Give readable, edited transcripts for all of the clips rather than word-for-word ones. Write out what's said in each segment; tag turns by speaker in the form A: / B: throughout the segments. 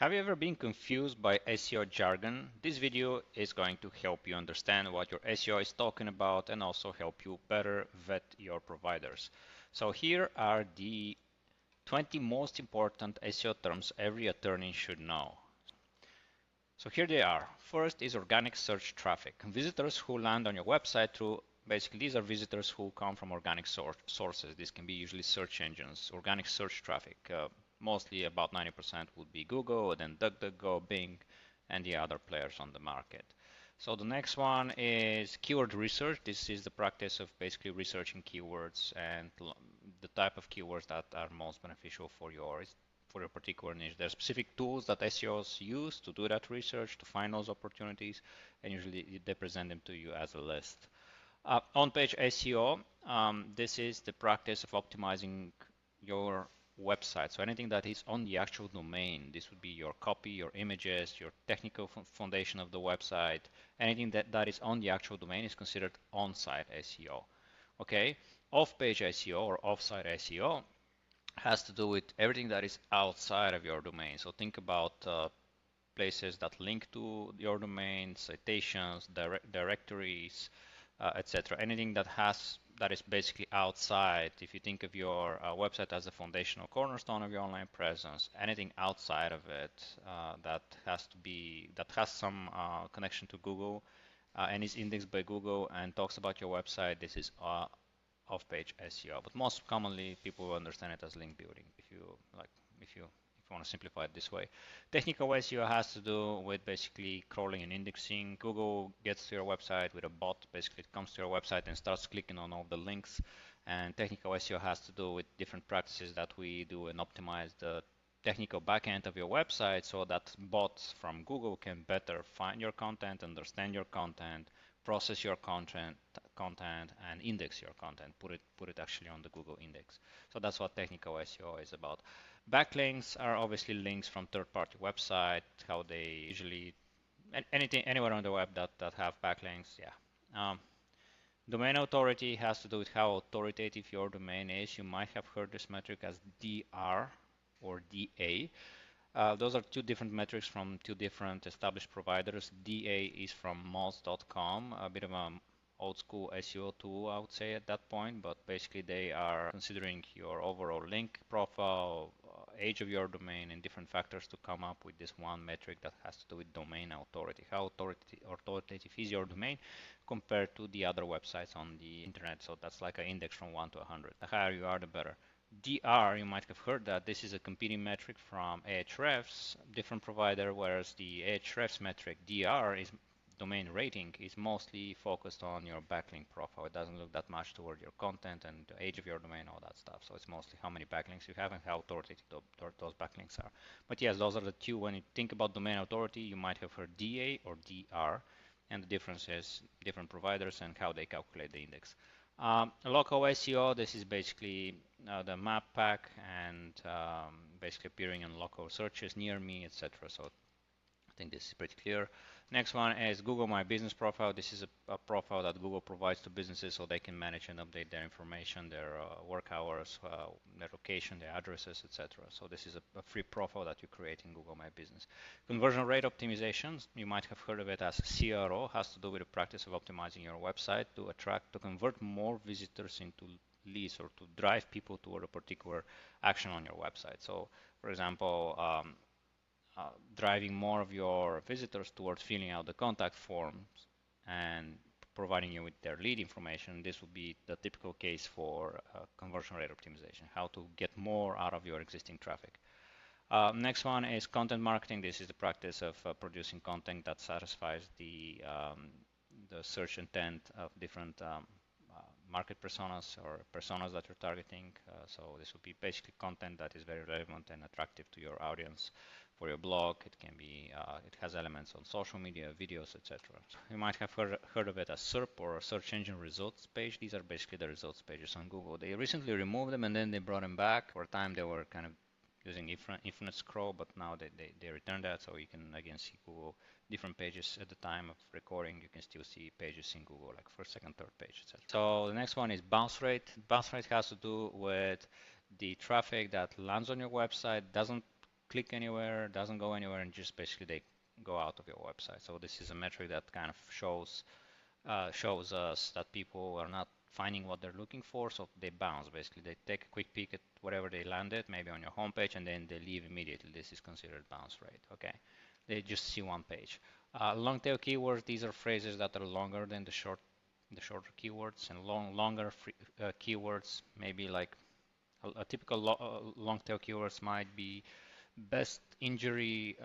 A: Have you ever been confused by SEO jargon? This video is going to help you understand what your SEO is talking about and also help you better vet your providers. So here are the 20 most important SEO terms every attorney should know. So here they are. First is organic search traffic. Visitors who land on your website through basically these are visitors who come from organic sources. This can be usually search engines, organic search traffic. Mostly about 90% would be Google, then DuckDuckGo, Bing, and the other players on the market. So the next one is keyword research. This is the practice of basically researching keywords and the type of keywords that are most beneficial for your particular niche. There are specific tools that SEOs use to do that research, to find those opportunities, and usually they present them to you as a list. On-page SEO, this is the practice of optimizing your website. So anything that is on the actual domain, this would be your copy, your images, your technical foundation of the website, anything that is on the actual domain is considered on-site SEO. Okay, off-page SEO or off-site SEO has to do with everything that is outside of your domain. So think about places that link to your domain, citations, directories, etc. Anything that is basically outside. If you think of your website as a foundational cornerstone of your online presence, anything outside of it that has some connection to Google and is indexed by Google and talks about your website, this is off-page SEO, but most commonly people will understand it as link building if you want to simplify it this way. Technical SEO has to do with basically crawling and indexing. Google gets to your website with a bot. Basically, it comes to your website and starts clicking on all the links. And technical SEO has to do with different practices that we do and optimize the technical backend of your website so that bots from Google can better find your content, understand your content, process your content and index your content, put it actually on the Google index. So that's what technical SEO is about. Backlinks are obviously links from third-party website, how they usually anywhere on the web that have backlinks. Yeah. Domain authority has to do with how authoritative your domain is. You might have heard this metric as DR or DA. Those are two different metrics from two different established providers. DA is from moz.com, a bit of an old school SEO tool, I would say at that point, but basically they are considering your overall link profile, age of your domain, and different factors to come up with this one metric that has to do with domain authority. How authoritative is your domain compared to the other websites on the internet? So that's like an index from 1 to 100. The higher you are, the better. DR, you might have heard that this is a competing metric from Ahrefs, different provider, whereas the Ahrefs metric DR is domain rating is mostly focused on your backlink profile. It doesn't look that much toward your content and the age of your domain, all that stuff. So it's mostly how many backlinks you have and how authoritative those backlinks are. But yes, those are the two. When you think about domain authority, you might have heard DA or DR, and the difference is different providers and how they calculate the index. Local SEO, this is basically the map pack and basically appearing in local searches near me, etc. So I think this is pretty clear. Next one is Google My Business Profile. This is a profile that Google provides to businesses so they can manage and update their information, their work hours, their location, their addresses, etc. So this is a free profile that you create in Google My Business. Conversion rate optimizations, you might have heard of it as CRO, has to do with the practice of optimizing your website to convert more visitors into leads or to drive people toward a particular action on your website. So for example, driving more of your visitors towards filling out the contact forms and providing you with their lead information. This would be the typical case for conversion rate optimization, how to get more out of your existing traffic. Next one is content marketing. This is the practice of producing content that satisfies the search intent of different market personas or personas that you're targeting. So this would be basically content that is very relevant and attractive to your audience. For your blog, it can be, it has elements on social media, videos, etc. So you might have heard of it as SERP or search engine results page. These are basically the results pages on Google. They recently removed them and then they brought them back. For a time they were kind of using infinite scroll, but now they returned that, so you can again see Google different pages at the time of recording. You can still see pages in Google, like first, second, third page, etc. So the next one is bounce rate. Bounce rate has to do with the traffic that lands on your website, doesn't click anywhere, doesn't go anywhere, and just basically they go out of your website. So this is a metric that kind of shows us that people are not finding what they're looking for, so they bounce. Basically, they take a quick peek at whatever they landed, maybe on your homepage, and then they leave immediately. This is considered bounce rate. Okay, they just see one page. Long tail keywords. These are phrases that are longer than the shorter keywords, and longer keywords. Maybe like a typical long tail keywords might be best injury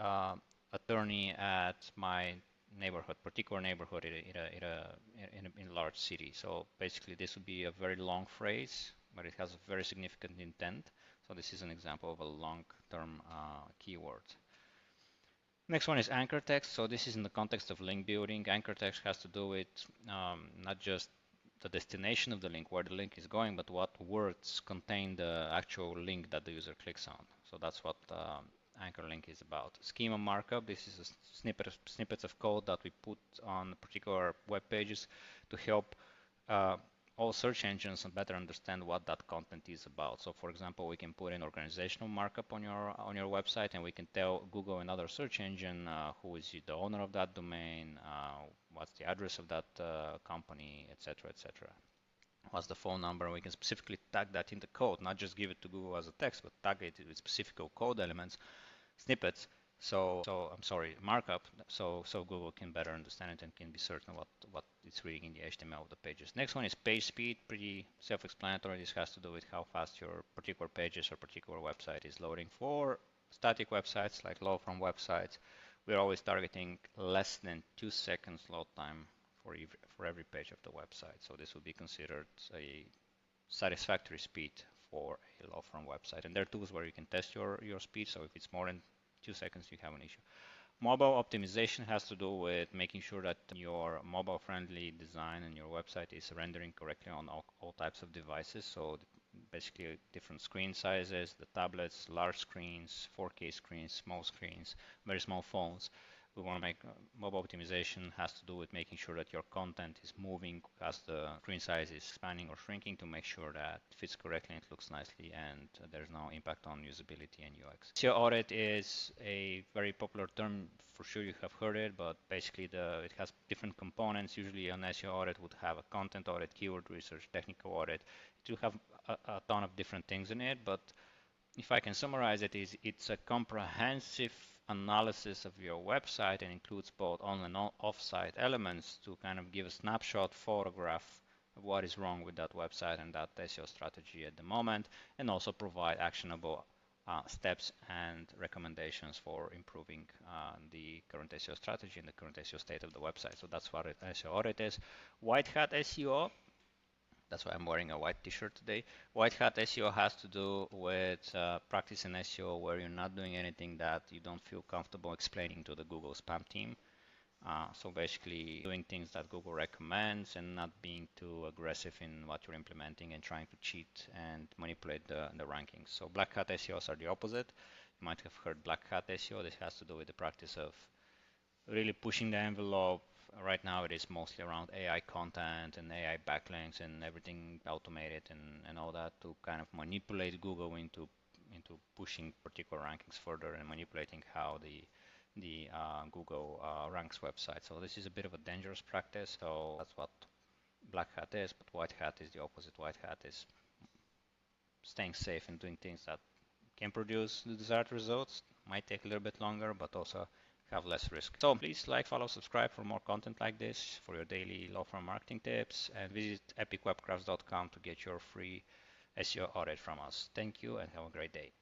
A: attorney at my neighborhood, particular neighborhood in a large city. So basically this would be a very long phrase, but it has a very significant intent. So this is an example of a long-term keyword. Next one is anchor text. So this is in the context of link building. Anchor text has to do with not just the destination of the link, where the link is going, but what words contain the actual link that the user clicks on. So that's what anchor link is about. Schema markup. This is a snippets of code that we put on particular web pages to help all search engines better understand what that content is about. So for example, we can put in organizational markup on your website, and we can tell Google, another search engine, who is the owner of that domain, what's the address of that company, etc., etc. What's the phone number. We can specifically tag that in the code, not just give it to Google as a text, but tag it with specific code elements, snippets, markup, so Google can better understand it and can be certain what it's reading in the HTML of the pages. Next one is page speed. Pretty self-explanatory. This has to do with how fast your particular pages or particular website is loading. For static websites like law firm websites, we're always targeting less than 2 seconds load time for every page of the website. So this would be considered a satisfactory speed for a law firm website. And there are tools where you can test your speed. So if it's more than 2 seconds, you have an issue. Mobile optimization has to do with making sure that your mobile-friendly design and your website is rendering correctly on all types of devices. So basically different screen sizes, the tablets, large screens, 4K screens, small screens, very small phones. We want to make mobile optimization has to do with making sure that your content is moving as the screen size is expanding or shrinking, to make sure that it fits correctly and it looks nicely, and there's no impact on usability and UX. SEO audit is a very popular term. For sure you have heard it, but basically it has different components. Usually an SEO audit would have a content audit, keyword research, technical audit. It will have a ton of different things in it, but if I can summarize it, it's a comprehensive analysis of your website and includes both on and off-site elements to kind of give a snapshot photograph of what is wrong with that website and that SEO strategy at the moment, and also provide actionable steps and recommendations for improving the current SEO strategy and the current SEO state of the website. So that's what SEO audit is. White hat SEO. That's why I'm wearing a white t-shirt today. White hat SEO has to do with practicing SEO where you're not doing anything that you don't feel comfortable explaining to the Google spam team. So basically doing things that Google recommends and not being too aggressive in what you're implementing and trying to cheat and manipulate the rankings. So black hat SEOs are the opposite. You might have heard black hat SEO. This has to do with the practice of really pushing the envelope. Right now it is mostly around AI content and AI backlinks and everything automated and all that, to kind of manipulate Google into pushing particular rankings further and manipulating how the Google ranks websites. So this is a bit of a dangerous practice. So that's what black hat is, but white hat is the opposite. White hat is staying safe and doing things that can produce the desired results. Might take a little bit longer, but also have less risk. So please like, follow, subscribe for more content like this, for your daily law firm marketing tips, and visit epicwebcrafts.com to get your free SEO audit from us. Thank you and have a great day.